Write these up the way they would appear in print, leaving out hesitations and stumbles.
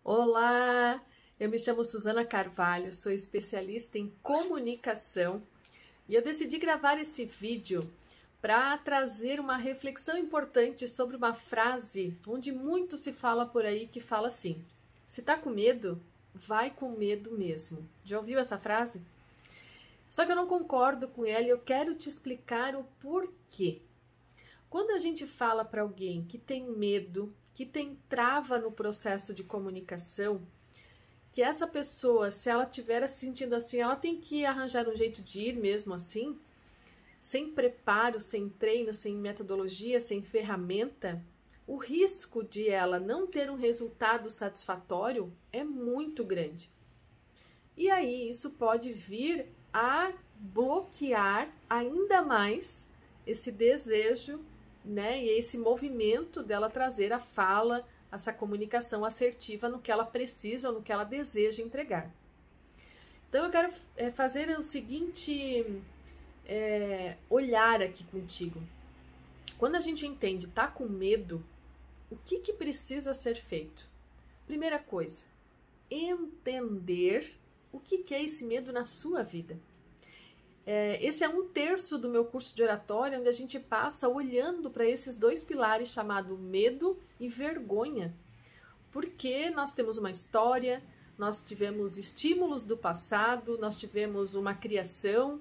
Olá, eu me chamo Suzana Carvalho, sou especialista em comunicação e eu decidi gravar esse vídeo para trazer uma reflexão importante sobre uma frase onde muito se fala por aí que fala assim: se tá com medo, vai com medo mesmo. Já ouviu essa frase? Só que eu não concordo com ela e eu quero te explicar o porquê. Quando a gente fala para alguém que tem medo, que tem trava no processo de comunicação, que essa pessoa, se ela estiver se sentindo assim, ela tem que arranjar um jeito de ir mesmo assim, sem preparo, sem treino, sem metodologia, sem ferramenta, o risco de ela não ter um resultado satisfatório é muito grande. E aí isso pode vir a bloquear ainda mais esse desejo, né, e esse movimento dela trazer a fala, essa comunicação assertiva no que ela precisa ou no que ela deseja entregar. Então eu quero fazer o seguinte olhar aqui contigo. Quando a gente entende, tá com medo, o que precisa ser feito? Primeira coisa, entender o que é esse medo na sua vida. Esse é 1/3 do meu curso de oratória, onde a gente passa olhando para esses dois pilares chamados medo e vergonha. Porque nós temos uma história, nós tivemos estímulos do passado, nós tivemos uma criação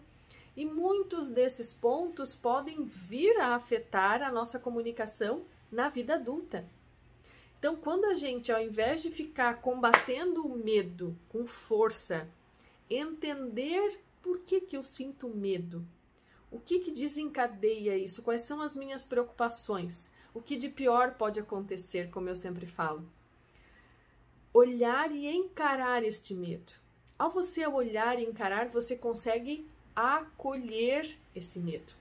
e muitos desses pontos podem vir a afetar a nossa comunicação na vida adulta. Então, quando a gente, ao invés de ficar combatendo o medo com força, entender por que eu sinto medo? O que desencadeia isso? Quais são as minhas preocupações? O que de pior pode acontecer, como eu sempre falo? Olhar e encarar este medo. Ao você olhar e encarar, você consegue acolher esse medo.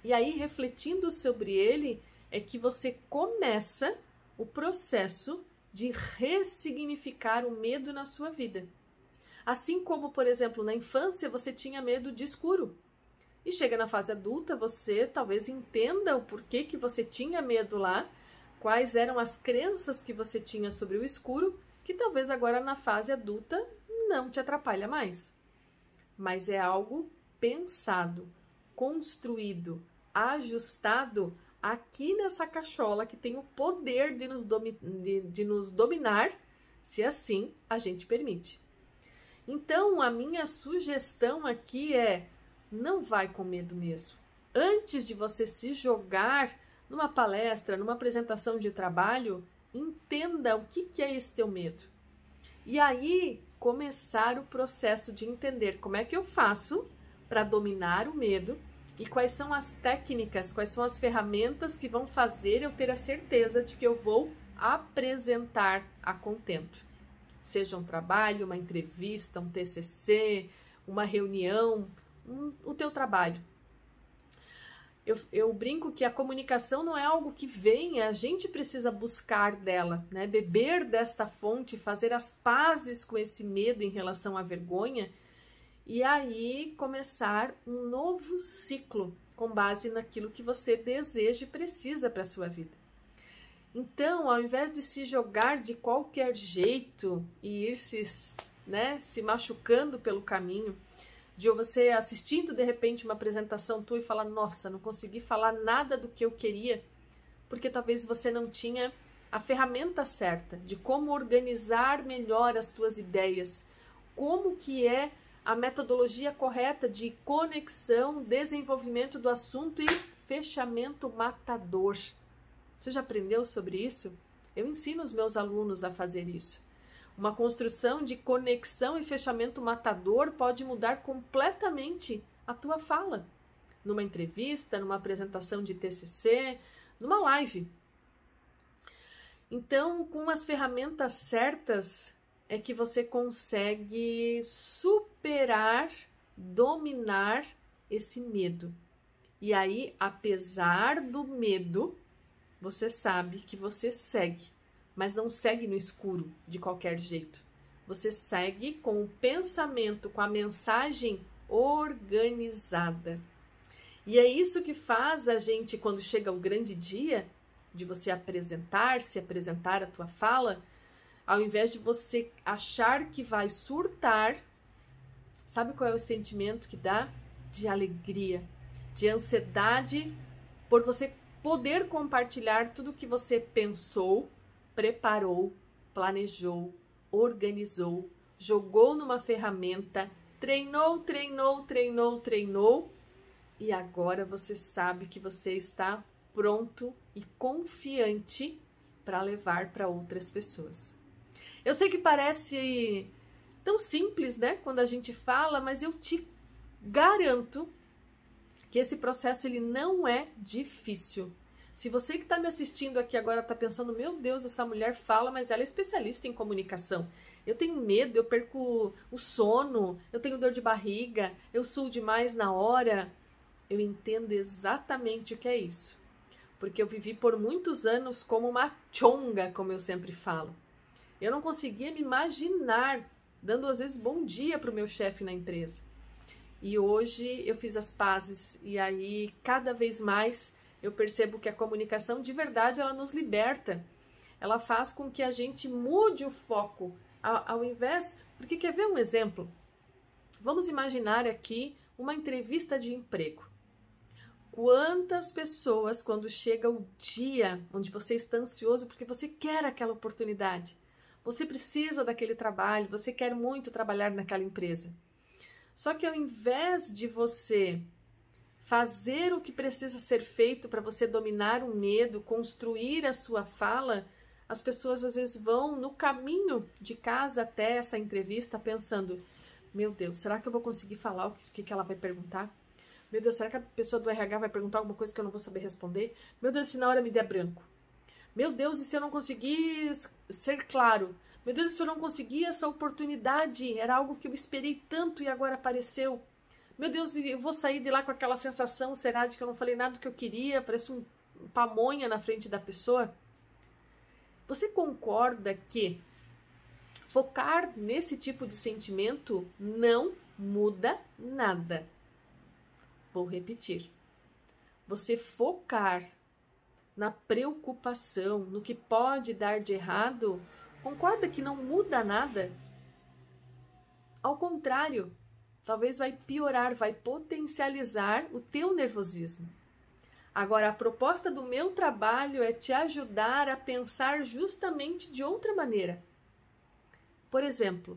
E aí, refletindo sobre ele, é que você começa o processo de ressignificar o medo na sua vida. Assim como, por exemplo, na infância você tinha medo de escuro. E chega na fase adulta, você talvez entenda o porquê que você tinha medo lá, quais eram as crenças que você tinha sobre o escuro, que talvez agora na fase adulta não te atrapalha mais. Mas é algo pensado, construído, ajustado aqui nessa cachola que tem o poder de nos dominar, se assim a gente permite. Então, a minha sugestão aqui é: não vai com medo mesmo. Antes de você se jogar numa palestra, numa apresentação de trabalho, entenda o que é esse teu medo. E aí, começar o processo de entender como é que eu faço para dominar o medo e quais são as técnicas, quais são as ferramentas que vão fazer eu ter a certeza de que eu vou apresentar a contento. Seja um trabalho, uma entrevista, um TCC, uma reunião, o teu trabalho. Eu brinco que a comunicação não é algo que vem, a gente precisa buscar dela, né? Beber desta fonte, fazer as pazes com esse medo em relação à vergonha e aí começar um novo ciclo com base naquilo que você deseja e precisa para a sua vida. Então, ao invés de se jogar de qualquer jeito e ir se machucando pelo caminho, de você assistindo de repente uma apresentação tua e falar: nossa, não consegui falar nada do que eu queria, porque talvez você não tinha a ferramenta certa de como organizar melhor as tuas ideias, como que é a metodologia correta de conexão, desenvolvimento do assunto e fechamento matador. Você já aprendeu sobre isso? Eu ensino os meus alunos a fazer isso. Uma construção de conexão e fechamento matador pode mudar completamente a tua fala. Numa entrevista, numa apresentação de TCC, numa live. Então, com as ferramentas certas, é que você consegue superar, dominar esse medo. E aí, apesar do medo, você sabe que você segue, mas não segue no escuro de qualquer jeito. Você segue com o pensamento, com a mensagem organizada. E é isso que faz a gente, quando chega o grande dia de você apresentar a tua fala, ao invés de você achar que vai surtar, sabe qual é o sentimento que dá? De alegria, de ansiedade por você poder compartilhar tudo que você pensou, preparou, planejou, organizou, jogou numa ferramenta, treinou, e agora você sabe que você está pronto e confiante para levar para outras pessoas. Eu sei que parece tão simples, né, quando a gente fala, mas eu te garanto que esse processo ele não é difícil. Se você que está me assistindo aqui agora está pensando, meu Deus, essa mulher fala, mas ela é especialista em comunicação. Eu tenho medo, eu perco o sono, eu tenho dor de barriga, eu suo demais na hora. Eu entendo exatamente o que é isso. Porque eu vivi por muitos anos como uma chonga, como eu sempre falo. Eu não conseguia me imaginar dando às vezes bom dia para o meu chefe na empresa. E hoje eu fiz as pazes e aí cada vez mais eu percebo que a comunicação de verdade ela nos liberta. Ela faz com que a gente mude o foco ao invés... Porque quer ver um exemplo? Vamos imaginar aqui uma entrevista de emprego. Quantas pessoas, quando chega o dia onde você está ansioso porque você quer aquela oportunidade, você precisa daquele trabalho, você quer muito trabalhar naquela empresa. Só que ao invés de você fazer o que precisa ser feito para você dominar o medo, construir a sua fala, as pessoas às vezes vão no caminho de casa até essa entrevista pensando, meu Deus, será que eu vou conseguir falar o que ela vai perguntar? Meu Deus, será que a pessoa do RH vai perguntar alguma coisa que eu não vou saber responder? Meu Deus, se na hora me der branco? Meu Deus, e se eu não conseguir ser claro? Meu Deus, se eu não conseguir essa oportunidade? Era algo que eu esperei tanto e agora apareceu. Meu Deus, eu vou sair de lá com aquela sensação, será, de que eu não falei nada do que eu queria? Parece um pamonha na frente da pessoa. Você concorda que focar nesse tipo de sentimento não muda nada? Vou repetir. Você focar na preocupação, no que pode dar de errado, concorda que não muda nada? Ao contrário, talvez vai piorar, vai potencializar o teu nervosismo. Agora, a proposta do meu trabalho é te ajudar a pensar justamente de outra maneira. Por exemplo,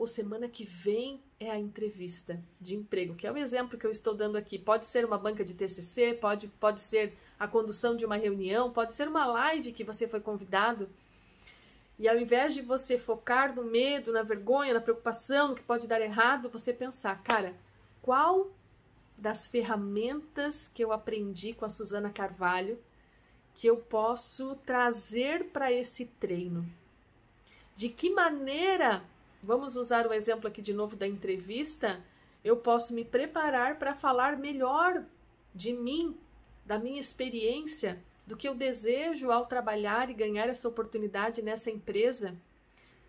semana que vem é a entrevista de emprego, que é o exemplo que eu estou dando aqui. Pode ser uma banca de TCC, pode ser a condução de uma reunião, pode ser uma live que você foi convidado. E ao invés de você focar no medo, na vergonha, na preocupação, no que pode dar errado, você pensar, cara, qual das ferramentas que eu aprendi com a Suzana Carvalho que eu posso trazer para esse treino? De que maneira... Vamos usar o exemplo aqui de novo da entrevista. Eu posso me preparar para falar melhor de mim, da minha experiência, do que eu desejo ao trabalhar e ganhar essa oportunidade nessa empresa.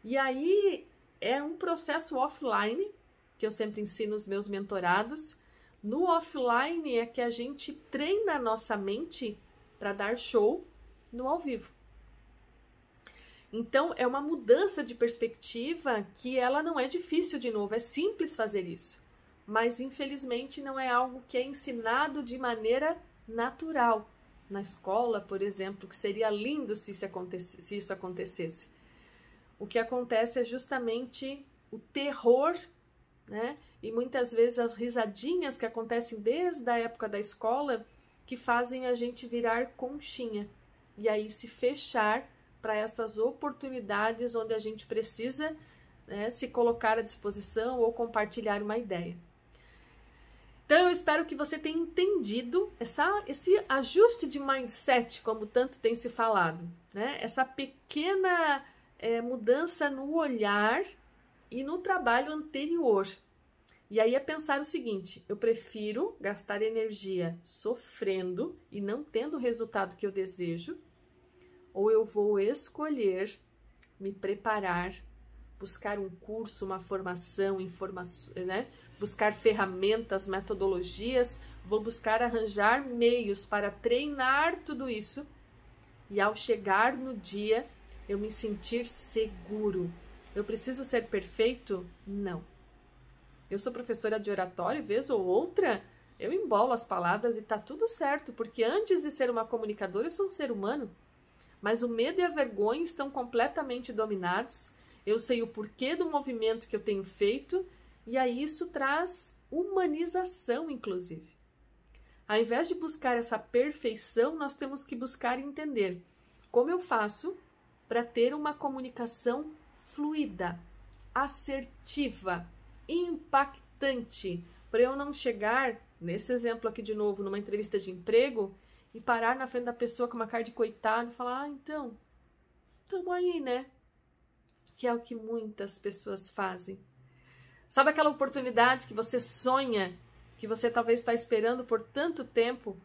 E aí é um processo offline, que eu sempre ensino os meus mentorados. No offline é que a gente treina a nossa mente para dar show no ao vivo. Então, é uma mudança de perspectiva que ela não é difícil de novo, é simples fazer isso. Mas, infelizmente, não é algo que é ensinado de maneira natural. Na escola, por exemplo, que seria lindo se isso acontecesse. O que acontece é justamente o terror, né? E muitas vezes as risadinhas que acontecem desde a época da escola que fazem a gente virar conchinha. E aí se fechar para essas oportunidades onde a gente precisa, né, se colocar à disposição ou compartilhar uma ideia. Então eu espero que você tenha entendido esse ajuste de mindset, como tanto tem se falado, né? Essa pequena mudança no olhar e no trabalho anterior. E aí é pensar o seguinte, eu prefiro gastar energia sofrendo e não tendo o resultado que eu desejo, ou eu vou escolher me preparar, buscar um curso, uma formação, né? Buscar ferramentas, metodologias, vou buscar arranjar meios para treinar tudo isso e ao chegar no dia eu me sentir seguro. Eu preciso ser perfeito? Não. Eu sou professora de oratório, vez ou outra, eu embolo as palavras e tá tudo certo, porque antes de ser uma comunicadora, eu sou um ser humano. Mas o medo e a vergonha estão completamente dominados. Eu sei o porquê do movimento que eu tenho feito, e aí isso traz humanização, inclusive. Ao invés de buscar essa perfeição, nós temos que buscar entender como eu faço para ter uma comunicação fluida, assertiva, impactante, para eu não chegar, nesse exemplo aqui de novo, numa entrevista de emprego, e parar na frente da pessoa com uma cara de coitado e falar, então, tamo aí, né? Que é o que muitas pessoas fazem. Sabe aquela oportunidade que você sonha, que você talvez está esperando por tanto tempo?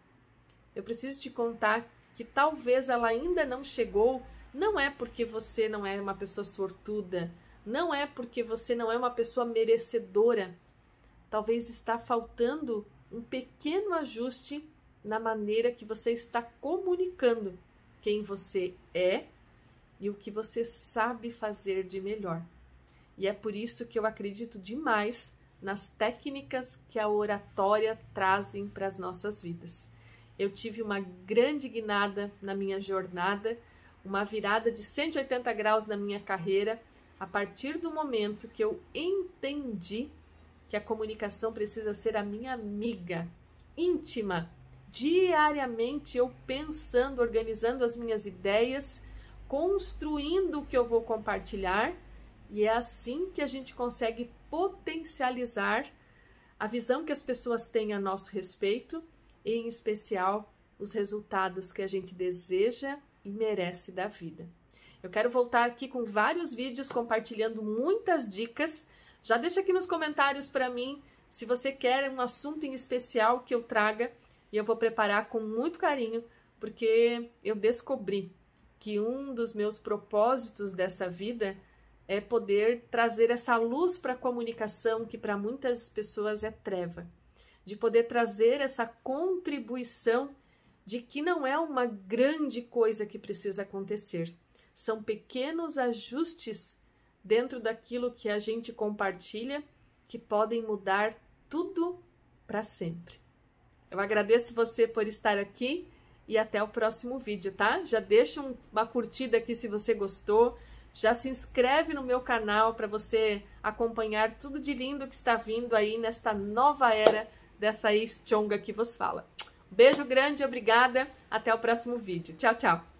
Eu preciso te contar que talvez ela ainda não chegou, não é porque você não é uma pessoa sortuda, não é porque você não é uma pessoa merecedora. Talvez está faltando um pequeno ajuste na maneira que você está comunicando quem você é e o que você sabe fazer de melhor. E é por isso que eu acredito demais nas técnicas que a oratória trazem para as nossas vidas. Eu tive uma grande guinada na minha jornada, uma virada de 180 graus na minha carreira, a partir do momento que eu entendi que a comunicação precisa ser a minha amiga íntima, diariamente eu pensando, organizando as minhas ideias, construindo o que eu vou compartilhar, e é assim que a gente consegue potencializar a visão que as pessoas têm a nosso respeito, e em especial os resultados que a gente deseja e merece da vida. Eu quero voltar aqui com vários vídeos compartilhando muitas dicas. Já deixa aqui nos comentários para mim se você quer um assunto em especial que eu traga, e eu vou preparar com muito carinho, porque eu descobri que um dos meus propósitos dessa vida é poder trazer essa luz para a comunicação que para muitas pessoas é treva, de poder trazer essa contribuição de que não é uma grande coisa que precisa acontecer, são pequenos ajustes dentro daquilo que a gente compartilha que podem mudar tudo para sempre. Eu agradeço você por estar aqui e até o próximo vídeo, tá? Já deixa uma curtida aqui se você gostou, já se inscreve no meu canal para você acompanhar tudo de lindo que está vindo aí nesta nova era dessa ex-chonga que vos fala. Beijo grande, obrigada, até o próximo vídeo. Tchau, tchau!